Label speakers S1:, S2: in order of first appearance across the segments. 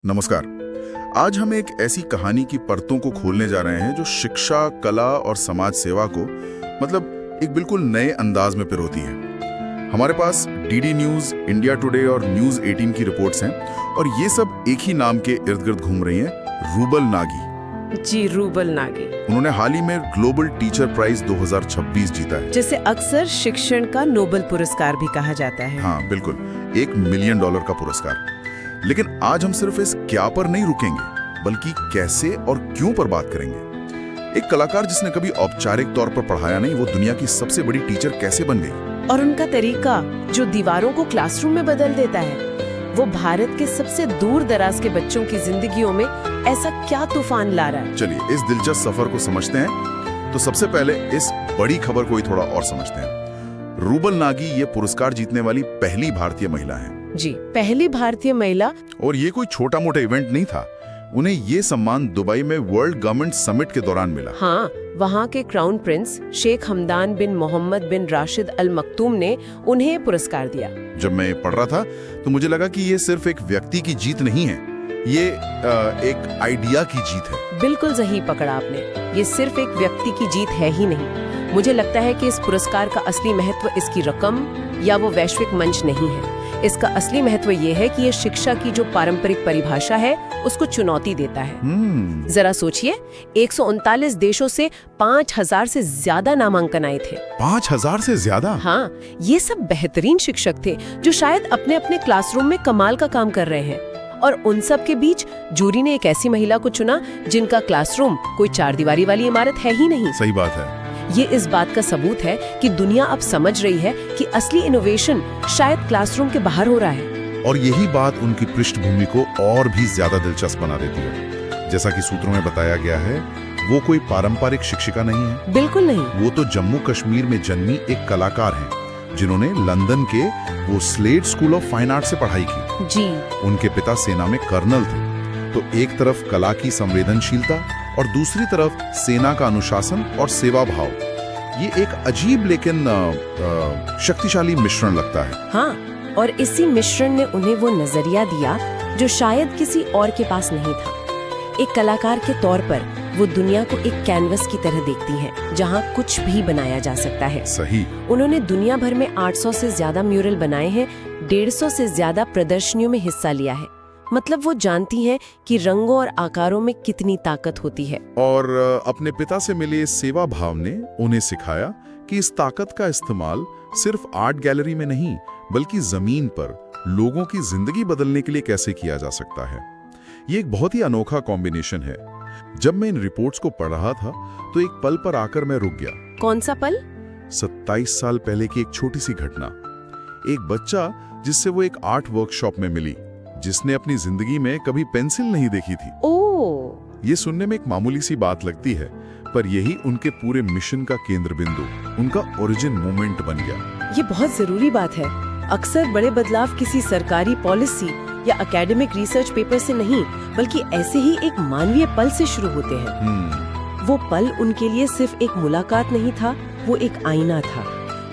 S1: नमस्कार। आज हम एक ऐसी कहानी की परतों को खोलने जा रहे हैं जो शिक्षा, कला और समाज सेवा को एक बिल्कुल नए अंदाज में पिरोती है। हमारे पास डीडी न्यूज, इंडिया टुडे और न्यूज 18 की रिपोर्ट्स हैं और ये सब एक ही नाम के इर्द गिर्द घूम रही हैं, रूबल नागी।
S2: जी, रूबल नागी।
S1: उन्होंने हाल ही में ग्लोबल टीचर प्राइज 2026 जीता है,
S2: जिसे अक्सर शिक्षण का नोबेल पुरस्कार भी कहा जाता है।
S1: हाँ बिल्कुल, $1 मिलियन का पुरस्कार। लेकिन आज हम सिर्फ इस क्या पर नहीं रुकेंगे, बल्कि कैसे और क्यों पर बात करेंगे। एक कलाकार जिसने कभी औपचारिक तौर पर पढ़ाया नहीं, वो दुनिया की सबसे बड़ी टीचर कैसे बन गई।
S2: और उनका तरीका जो दीवारों को क्लासरूम में बदल देता है, वो भारत के सबसे दूर दराज के बच्चों की जिंदगियों में ऐसा क्या तूफान ला रहा है।
S1: चलिए इस दिलचस्प सफर को समझते हैं। तो सबसे पहले इस बड़ी खबर को ही थोड़ा और समझते हैं। रूबल नागी ये पुरस्कार जीतने वाली पहली भारतीय महिला है।
S2: जी, पहली भारतीय महिला।
S1: और ये कोई छोटा मोटा इवेंट नहीं था। उन्हें ये सम्मान दुबई में वर्ल्ड गवर्नमेंट समिट के दौरान मिला।
S2: हाँ, वहाँ के क्राउन प्रिंस शेख हमदान बिन मोहम्मद बिन राशिद अल मक्तूम ने उन्हें पुरस्कार दिया।
S1: जब मैं पढ़ रहा था तो मुझे लगा कि ये सिर्फ एक व्यक्ति की जीत नहीं है, ये एक आइडिया की जीत है।
S2: बिल्कुल सही पकड़ा आपने। ये सिर्फ एक व्यक्ति की जीत है ही नहीं। मुझे लगता है कि इस पुरस्कार का असली महत्व इसकी रकम या वो वैश्विक मंच नहीं है। इसका असली महत्व ये है कि ये शिक्षा की जो पारंपरिक परिभाषा है उसको चुनौती देता है। जरा सोचिए, 139 देशों से 5000 से ज्यादा नामांकन आए थे।
S1: 5000 से ज्यादा?
S2: हाँ, ये सब बेहतरीन शिक्षक थे जो शायद अपने अपने क्लासरूम में कमाल का काम कर रहे हैं। और उन सब के बीच जूरी ने एक ऐसी महिला को चुना जिनका क्लासरूम कोई 4 दीवारी वाली इमारत है ही नहीं।
S1: सही बात है।
S2: ये इस बात का सबूत है कि दुनिया अब समझ रही है कि असली इनोवेशन शायद क्लासरूम के बाहर हो रहा है।
S1: और यही बात उनकी पृष्ठभूमि को और भी ज्यादा दिलचस्प बना देती है। जैसा कि सूत्रों में बताया गया है, वो कोई पारंपरिक शिक्षिका नहीं है।
S2: बिल्कुल नहीं। वो
S1: तो जम्मू कश्मीर में जन्मी एक कलाकार हैं, जिन्होंने लंदन के वो slate school of fine art से पढ़ाई की।
S2: जी।
S1: उनके पिता सेना में कर्नल थे। तो एक तरफ कला की संवेदनशीलता और दूसरी तरफ सेना का अनुशासन और सेवा भाव। ये एक अजीब लेकिन शक्तिशाली मिश्रण लगता है।
S2: हाँ, और इसी मिश्रण ने उन्हें वो नजरिया दिया जो शायद किसी और के पास नहीं था। एक कलाकार के तौर पर वो दुनिया को एक कैनवस की तरह देखती हैं, जहाँ कुछ भी बनाया जा सकता है।
S1: सही।
S2: उन्होंने दुनिया भर में 800 से ज्यादा म्यूरल बनाए हैं, 150 से ज्यादा प्रदर्शनियों में हिस्सा लिया है। मतलब वो जानती हैं कि रंगों और आकारों में कितनी ताकत होती है।
S1: और अपने पिता से मिले सेवा भाव ने उन्हें सिखाया कि इस ताकत का इस्तेमाल सिर्फ आर्ट गैलरी में नहीं, बल्कि जमीन पर लोगों की जिंदगी बदलने के लिए कैसे किया जा सकता है। ये एक बहुत ही अनोखा कॉम्बिनेशन है। जब मैं इन रिपोर्ट्स को पढ़ रहा था तो एक पल पर आकर मैं रुक गया।
S2: कौन सा पल?
S1: 27 साल पहले की एक छोटी सी घटना। एक बच्चा जिससे वो एक आर्ट वर्कशॉप में मिली, जिसने अपनी जिंदगी में कभी पेंसिल नहीं देखी थी।
S2: ओह!
S1: ये सुनने में एक मामूली सी बात लगती है, पर यही उनके पूरे मिशन का केंद्र बिंदु, उनका ओरिजिन मोमेंट बन गया।
S2: ये बहुत जरूरी बात है। अक्सर बड़े बदलाव किसी सरकारी पॉलिसी या एकेडमिक रिसर्च पेपर से नहीं, बल्कि ऐसे ही एक मानवीय पल से शुरू होते हैं। वो पल उनके लिए सिर्फ एक मुलाकात नहीं था, वो एक आईना था।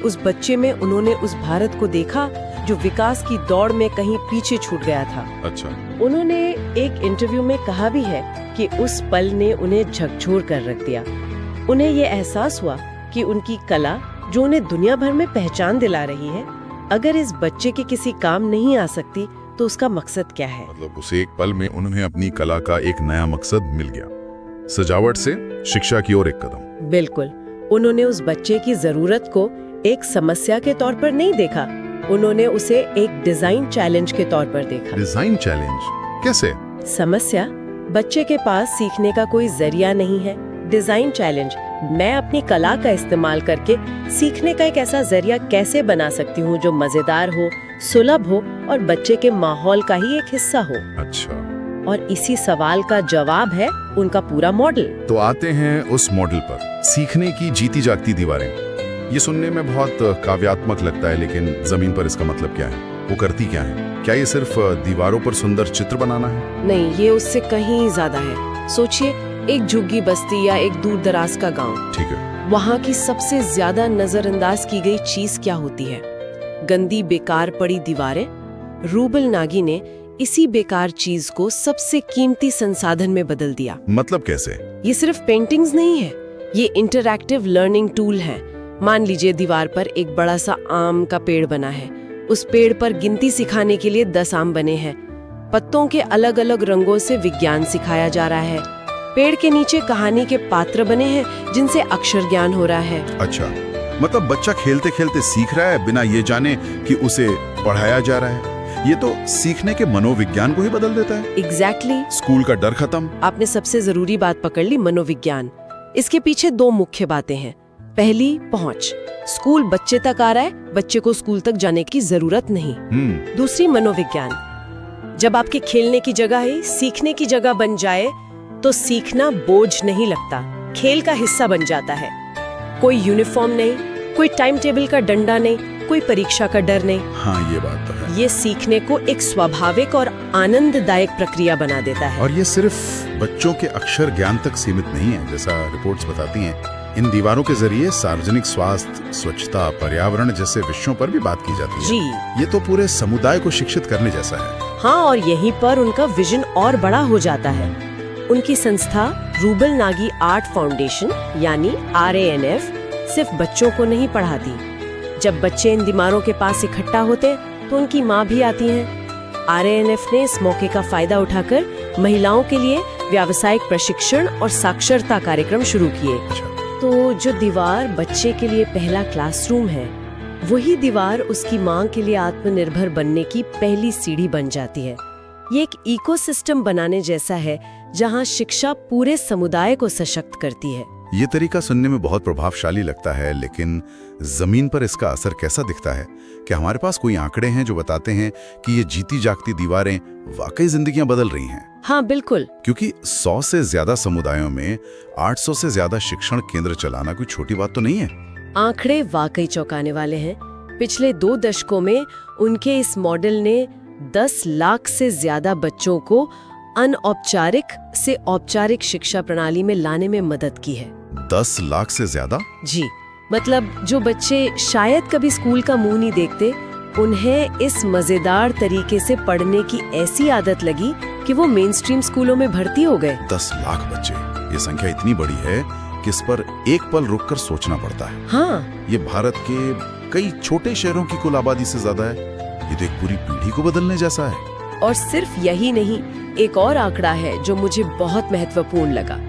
S2: उस बच्चे में उन्होंने उस भारत को देखा जो विकास की दौड़ में कहीं पीछे छूट गया था।
S1: अच्छा।
S2: उन्होंने एक इंटरव्यू में कहा भी है कि उस पल ने उन्हें झकझोर कर रख दिया। उन्हें ये एहसास हुआ कि उनकी कला, जो उन्हें दुनिया भर में पहचान दिला रही है, अगर इस बच्चे के किसी काम नहीं आ सकती तो उसका मकसद क्या है।
S1: मतलब उस एक पल में उन्हें अपनी कला का एक नया मकसद मिल गया। सजावट से शिक्षा की ओर एक कदम।
S2: बिल्कुल। उन्होंने उस बच्चे की जरूरत को एक समस्या के तौर पर नहीं देखा, उन्होंने उसे एक डिजाइन चैलेंज के तौर पर देखा।
S1: डिजाइन चैलेंज कैसे?
S2: समस्या, बच्चे के पास सीखने का कोई जरिया नहीं है। डिजाइन चैलेंज, मैं अपनी कला का इस्तेमाल करके सीखने का एक ऐसा जरिया कैसे बना सकती हूँ जो मजेदार हो, सुलभ हो और बच्चे के माहौल का ही एक हिस्सा हो।
S1: अच्छा।
S2: और इसी सवाल का जवाब है उनका पूरा मॉडल।
S1: तो आते हैं उस मॉडल पर, सीखने की जीती जागती दीवारें। ये सुनने में बहुत काव्यात्मक लगता है, लेकिन जमीन पर इसका मतलब क्या है? वो करती क्या है? क्या ये सिर्फ दीवारों पर सुंदर चित्र बनाना है?
S2: नहीं, ये उससे कहीं ज्यादा है। सोचिए, एक झुग्गी बस्ती या एक दूर दराज का गांव।
S1: ठीक है।
S2: वहाँ की सबसे ज्यादा नजरअंदाज की गई चीज क्या होती है? गंदी बेकार पड़ी दीवारें। रूबल नागी ने इसी बेकार चीज को सबसे कीमती संसाधन में बदल दिया।
S1: मतलब कैसे?
S2: ये सिर्फ पेंटिंग्स नहीं है, ये इंटरैक्टिव लर्निंग टूल है। मान लीजिए दीवार पर एक बड़ा सा आम का पेड़ बना है। उस पेड़ पर गिनती सिखाने के लिए 10 आम बने हैं। पत्तों के अलग अलग रंगों से विज्ञान सिखाया जा रहा है। पेड़ के नीचे कहानी के पात्र बने हैं जिनसे अक्षर ज्ञान हो रहा है।
S1: अच्छा, मतलब बच्चा खेलते खेलते सीख रहा है बिना ये जाने कि उसे पढ़ाया जा रहा है। ये तो सीखने के मनोविज्ञान को ही बदल देता है।
S2: एग्जैक्टली।
S1: स्कूल का डर खत्म।
S2: आपने सबसे जरूरी बात पकड़ ली, मनोविज्ञान। इसके पीछे 2 मुख्य बातें हैं। पहली, पहुंच। स्कूल बच्चे तक आ रहा है, बच्चे को स्कूल तक जाने की जरूरत नहीं। दूसरी, मनोविज्ञान। जब आपके खेलने की जगह ही सीखने की जगह बन जाए तो सीखना बोझ नहीं लगता, खेल का हिस्सा बन जाता है। कोई यूनिफॉर्म नहीं, कोई टाइम टेबल का डंडा नहीं, कोई परीक्षा का डर नहीं।
S1: हाँ, ये बात तो है।
S2: ये सीखने को एक स्वाभाविक और आनंददायक प्रक्रिया बना देता है।
S1: और ये सिर्फ बच्चों के अक्षर ज्ञान तक सीमित नहीं है। जैसा रिपोर्ट्स बताती हैं, इन दीवारों के जरिए सार्वजनिक स्वास्थ्य, स्वच्छता, पर्यावरण जैसे विषयों पर भी बात की जाती है।
S2: जी।
S1: ये तो पूरे समुदाय को शिक्षित करने जैसा है।
S2: हाँ, और यहीं पर उनका विजन और बड़ा हो जाता है। उनकी संस्था रूबल नागी आर्ट फाउंडेशन यानी RANF सिर्फ बच्चों को नहीं पढ़ाती। जब बच्चे इन दीवारों के पास इकट्ठा होते तो उनकी माँ भी आती हैं। RANF ने इस मौके का फायदा उठाकर महिलाओं के लिए व्यावसायिक प्रशिक्षण और साक्षरता कार्यक्रम शुरू किए। तो जो दीवार बच्चे के लिए पहला क्लासरूम है, वही दीवार उसकी माँ के लिए आत्मनिर्भर बनने की पहली सीढ़ी बन जाती है। ये एक इकोसिस्टम बनाने जैसा है जहाँ शिक्षा पूरे समुदाय को सशक्त करती है।
S1: ये तरीका सुनने में बहुत प्रभावशाली लगता है, लेकिन जमीन पर इसका असर कैसा दिखता है? क्या हमारे पास कोई आंकड़े हैं जो बताते हैं कि ये जीती जागती दीवारें वाकई जिंदगियां बदल रही हैं?
S2: हाँ, बिल्कुल।
S1: क्योंकि 100 से ज्यादा समुदायों में 800 से ज्यादा शिक्षण केंद्र चलाना कोई छोटी बात तो नहीं है।
S2: आंकड़े वाकई चौंकाने वाले हैं। पिछले 2 दशकों में उनके इस मॉडल ने 10 लाख से ज्यादा बच्चों को अनौपचारिक से औपचारिक शिक्षा प्रणाली में लाने में मदद की है।
S1: 10 लाख से ज्यादा?
S2: जी, मतलब जो बच्चे शायद कभी स्कूल का मुंह नहीं देखते, उन्हें इस मजेदार तरीके से पढ़ने की ऐसी आदत लगी कि वो मेन स्ट्रीम स्कूलों में भर्ती हो गए।
S1: 10 लाख बच्चे, ये संख्या इतनी बड़ी है कि इस पर एक पल रुककर सोचना पड़ता है।
S2: हाँ,
S1: ये भारत के कई छोटे शहरों की कुल आबादी से ज्यादा है। ये तो एक पूरी पीढ़ी को बदलने जैसा है।
S2: और सिर्फ यही नहीं, एक और आंकड़ा है जो मुझे बहुत महत्वपूर्ण लगा।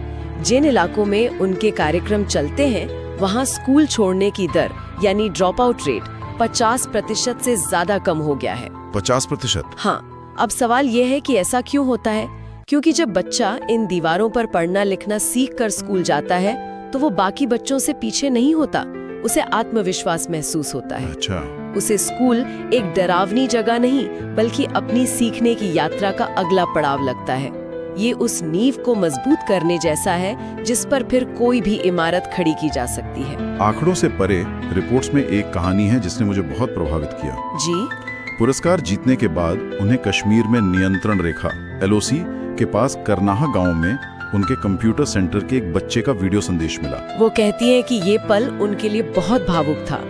S2: जिन इलाकों में उनके कार्यक्रम चलते हैं, वहाँ स्कूल छोड़ने की दर यानी ड्रॉप आउट रेट 50% से ज्यादा कम हो गया है।
S1: 50%?
S2: हाँ। अब सवाल यह है कि ऐसा क्यों होता है? क्योंकि जब बच्चा इन दीवारों पर पढ़ना लिखना सीख कर स्कूल जाता है तो वो बाकी बच्चों से पीछे नहीं होता, उसे आत्मविश्वास महसूस होता है।
S1: अच्छा।
S2: उसे स्कूल एक डरावनी जगह नहीं बल्कि अपनी सीखने की यात्रा का अगला पड़ाव लगता है। ये उस नींव को मजबूत करने जैसा है जिस पर फिर कोई भी इमारत खड़ी की जा सकती है।
S1: आंकड़ों से परे रिपोर्ट्स में एक कहानी है जिसने मुझे बहुत प्रभावित किया।
S2: जी।
S1: पुरस्कार जीतने के बाद उन्हें कश्मीर में नियंत्रण रेखा LOC के पास करनाहा गांव में उनके कंप्यूटर सेंटर के एक बच्चे का वीडियो संदेश मिला।
S2: वो कहती है कि ये पल उनके लिए बहुत भावुक था।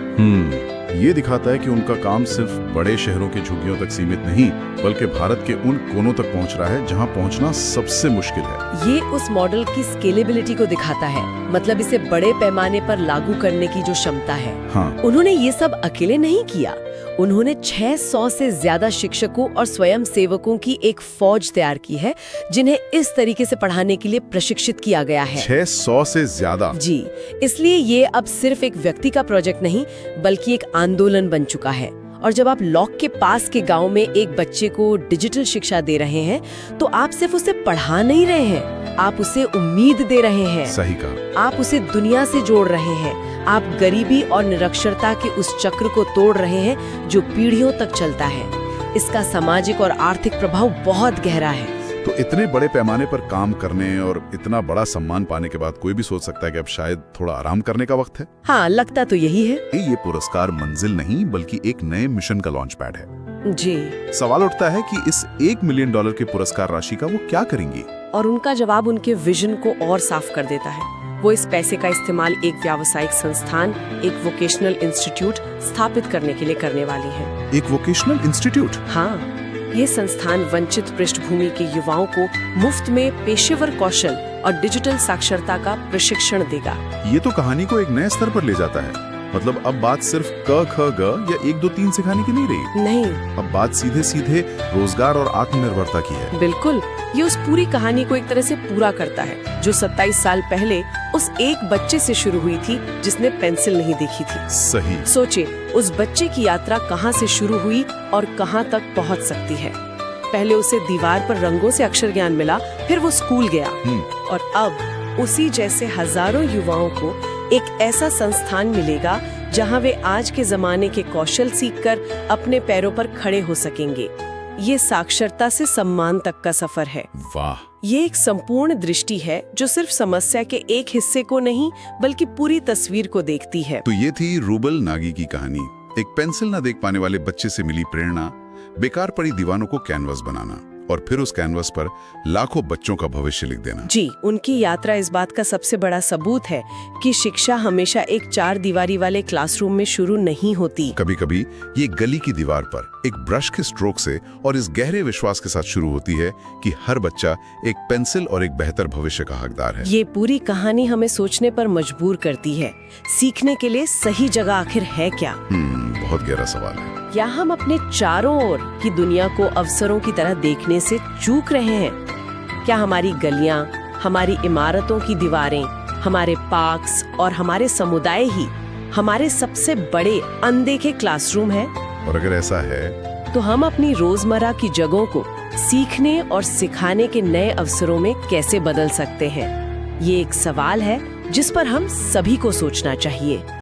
S1: ये दिखाता है कि उनका काम सिर्फ बड़े शहरों की झुग्गियों तक सीमित नहीं, बल्कि भारत के उन कोनों तक पहुंच रहा है जहां पहुंचना सबसे मुश्किल है।
S2: ये उस मॉडल की स्केलेबिलिटी को दिखाता है, मतलब इसे बड़े पैमाने पर लागू करने की जो क्षमता है।
S1: हाँ।
S2: उन्होंने ये सब अकेले नहीं किया, उन्होंने 600 से ज्यादा शिक्षकों और स्वयं सेवकों की एक फौज तैयार की है जिन्हें इस तरीके से पढ़ाने के लिए प्रशिक्षित किया गया है।
S1: 600 से ज्यादा?
S2: जी, इसलिए ये अब सिर्फ एक व्यक्ति का प्रोजेक्ट नहीं बल्कि एक आंदोलन बन चुका है। और जब आप लॉक के पास के गांव में एक बच्चे को डिजिटल शिक्षा दे रहे हैं तो आप सिर्फ उसे पढ़ा नहीं रहे हैं, आप उसे उम्मीद दे रहे हैं।
S1: सही कहा।
S2: आप उसे दुनिया से जोड़ रहे हैं। आप गरीबी और निरक्षरता के उस चक्र को तोड़ रहे हैं जो पीढ़ियों तक चलता है। इसका सामाजिक और आर्थिक प्रभाव बहुत गहरा है।
S1: तो इतने बड़े पैमाने पर काम करने और इतना बड़ा सम्मान पाने के बाद कोई भी सोच सकता है कि अब शायद थोड़ा आराम करने का वक्त है।
S2: हाँ, लगता तो यही है।
S1: ये पुरस्कार मंजिल नहीं बल्कि एक नए मिशन का लॉन्च पैड है।
S2: जी।
S1: सवाल उठता है कि इस $1 मिलियन की पुरस्कार राशि का वो क्या करेंगी?
S2: और उनका जवाब उनके विजन को और साफ कर देता है। वो इस पैसे का इस्तेमाल एक व्यावसायिक संस्थान, एक वोकेशनल इंस्टीट्यूट स्थापित करने के लिए करने वाली है।
S1: एक वोकेशनल इंस्टीट्यूट?
S2: हाँ, ये संस्थान वंचित पृष्ठभूमि के युवाओं को मुफ्त में पेशेवर कौशल और डिजिटल साक्षरता का प्रशिक्षण देगा।
S1: ये तो कहानी को एक नए स्तर पर ले जाता है। मतलब अब बात सिर्फ क ख ग या 1 2 3 सिखाने की नहीं रही।
S2: नहीं,
S1: अब बात सीधे सीधे रोजगार और आत्मनिर्भरता की है।
S2: बिल्कुल। ये उस पूरी कहानी को एक तरह से पूरा करता है जो 27 साल पहले उस एक बच्चे से शुरू हुई थी जिसने पेंसिल नहीं देखी थी।
S1: सही।
S2: सोचे उस बच्चे की यात्रा कहाँ से शुरू हुई और कहाँ तक पहुँच सकती है। पहले उसे दीवार पर रंगों से अक्षर ज्ञान मिला, फिर वो स्कूल गया और अब उसी जैसे हजारों युवाओं को एक ऐसा संस्थान मिलेगा जहां वे आज के जमाने के कौशल सीखकर अपने पैरों पर खड़े हो सकेंगे। ये साक्षरता से सम्मान तक का सफर है।
S1: वाह!
S2: ये एक संपूर्ण दृष्टि है जो सिर्फ समस्या के एक हिस्से को नहीं बल्कि पूरी तस्वीर को देखती है।
S1: तो ये थी रूबल नागी की कहानी। एक पेंसिल न देख पाने वाले बच्चे से मिली प्रेरणा, बेकार पड़ी दीवानों को कैनवस बनाना और फिर उस कैनवस पर लाखों बच्चों का भविष्य लिख देना।
S2: जी, उनकी यात्रा इस बात का सबसे बड़ा सबूत है कि शिक्षा हमेशा एक 4 दीवारी वाले क्लासरूम में शुरू नहीं होती।
S1: कभी कभी ये गली की दीवार पर एक ब्रश के स्ट्रोक से और इस गहरे विश्वास के साथ शुरू होती है कि हर बच्चा एक पेंसिल और एक बेहतर भविष्य का हकदार है।
S2: ये पूरी कहानी हमें सोचने पर मजबूर करती है, सीखने के लिए सही जगह आखिर है क्या?
S1: बहुत गहरा सवाल है।
S2: या हम अपने चारों ओर की दुनिया को अवसरों की तरह देखने से चूक रहे हैं? क्या हमारी गलियां, हमारी इमारतों की दीवारें, हमारे पार्क्स और हमारे समुदाय ही हमारे सबसे बड़े अनदेखे क्लासरूम हैं?
S1: और अगर ऐसा है
S2: तो हम अपनी रोजमर्रा की जगहों को सीखने और सिखाने के नए अवसरों में कैसे बदल सकते हैं? ये एक सवाल है जिस पर हम सभी को सोचना चाहिए।